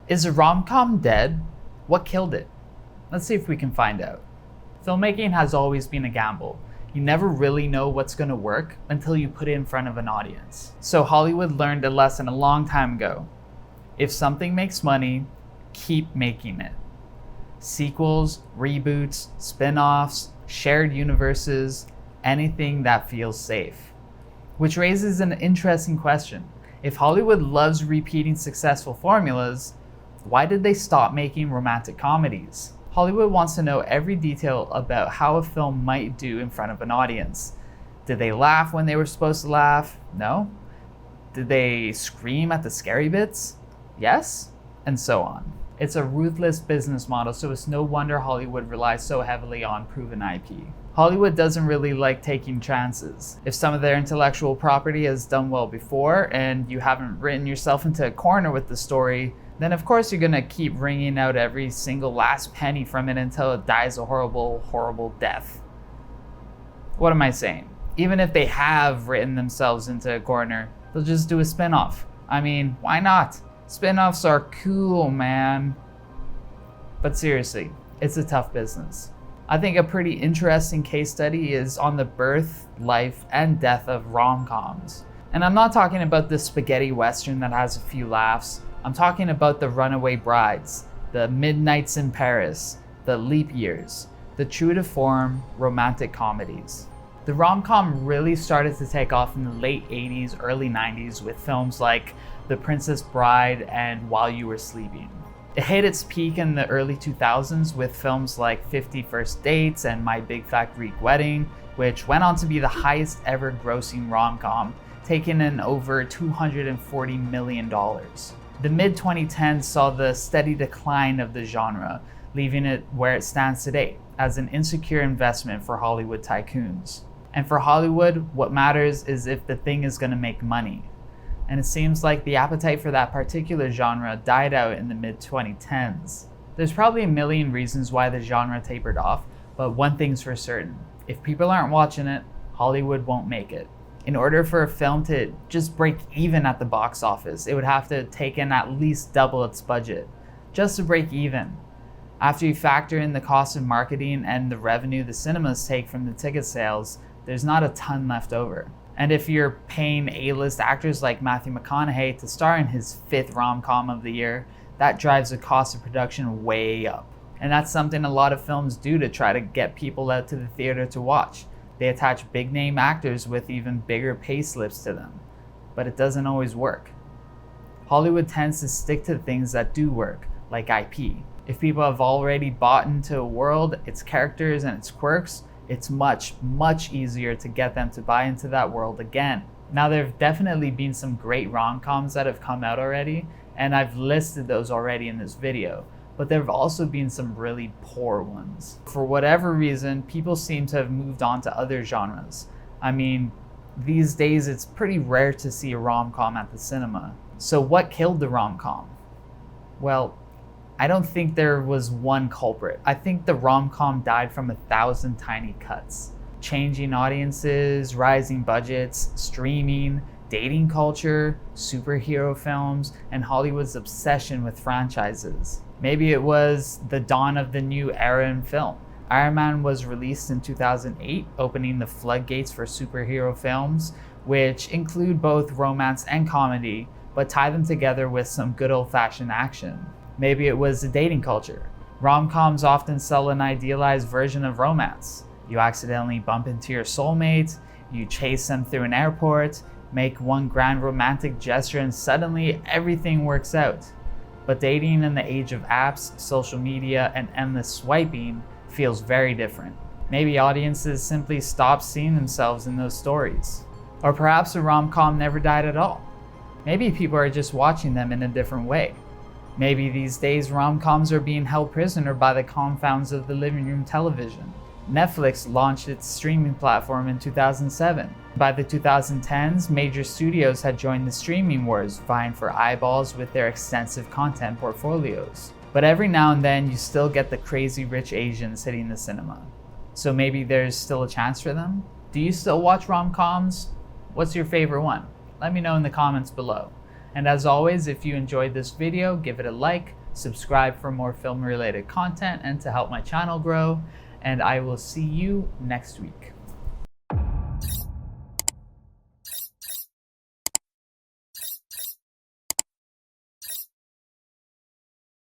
Is a rom-com dead? What killed it? Let's see if we can find out. Filmmaking has always been a gamble. You never really know what's going to work until you put it in front of an audience. So Hollywood learned a lesson a long time ago. If something makes money, keep making it. Sequels, reboots, spin-offs, shared universes, anything that feels safe. Which raises an interesting question. If Hollywood loves repeating successful formulas, why did they stop making romantic comedies? Hollywood wants to know every detail about how a film might do in front of an audience. Did they laugh when they were supposed to laugh? No. Did they scream at the scary bits? Yes. And so on. It's a ruthless business model, so it's no wonder Hollywood relies so heavily on proven IP. Hollywood doesn't really like taking chances. If some of their intellectual property has done well before and you haven't written yourself into a corner with the story, then of course you're gonna keep wringing out every single last penny from it until it dies a horrible, horrible death. What am I saying? Even if they have written themselves into a corner, they'll just do a spin-off. I mean, why not? Spin-offs are cool, man. But seriously, it's a tough business. I think a pretty interesting case study is on the birth, life, and death of rom-coms. And I'm not talking about the spaghetti western that has a few laughs. I'm talking about the Runaway Brides, the Midnights in Paris, the Leap Years, the true to form romantic comedies. The rom-com really started to take off in the late 80s, early 90s with films like The Princess Bride and While You Were Sleeping. It hit its peak in the early 2000s with films like 50 First Dates and My Big Fat Greek Wedding, which went on to be the highest ever grossing rom-com, taking in over $240 million. The mid-2010s saw the steady decline of the genre, leaving it where it stands today, as an insecure investment for Hollywood tycoons. And for Hollywood, what matters is if the thing is going to make money. And it seems like the appetite for that particular genre died out in the mid-2010s. There's probably a million reasons why the genre tapered off, but one thing's for certain. If people aren't watching it, Hollywood won't make it. In order for a film to just break even at the box office, it would have to take in at least double its budget, just to break even. After you factor in the cost of marketing and the revenue the cinemas take from the ticket sales, there's not a ton left over. And if you're paying A-list actors like Matthew McConaughey to star in his 5th rom-com of the year, that drives the cost of production way up. And that's something a lot of films do to try to get people out to the theater to watch. They attach big name actors with even bigger pay slips to them. But it doesn't always work. Hollywood tends to stick to things that do work, like IP. If people have already bought into a world, its characters and its quirks, it's much, much easier to get them to buy into that world again. Now, there have definitely been some great rom-coms that have come out already, and I've listed those already in this video. But there have also been some really poor ones. For whatever reason, people seem to have moved on to other genres. I mean, these days it's pretty rare to see a rom-com at the cinema. So what killed the rom-com? Well, I don't think there was one culprit. I think the rom-com died from 1,000 tiny cuts. Changing audiences, rising budgets, streaming, dating culture, superhero films, and Hollywood's obsession with franchises. Maybe it was the dawn of the new era in film. Iron Man was released in 2008, opening the floodgates for superhero films, which include both romance and comedy, but tie them together with some good old-fashioned action. Maybe it was the dating culture. Rom-coms often sell an idealized version of romance. You accidentally bump into your soulmate, you chase them through an airport, make one grand romantic gesture, and suddenly everything works out. But dating in the age of apps, social media, and endless swiping feels very different. Maybe audiences simply stop seeing themselves in those stories. Or perhaps a rom-com never died at all. Maybe people are just watching them in a different way. Maybe these days rom-coms are being held prisoner by the confounds of the living room television. Netflix launched its streaming platform in 2007. By the 2010s, major studios had joined the streaming wars, vying for eyeballs with their extensive content portfolios. But every now and then, you still get the crazy rich Asians hitting the cinema. So maybe there's still a chance for them? Do you still watch rom-coms? What's your favorite one? Let me know in the comments below. And as always, if you enjoyed this video, give it a like, subscribe for more film related content and to help my channel grow, and I will see you next week.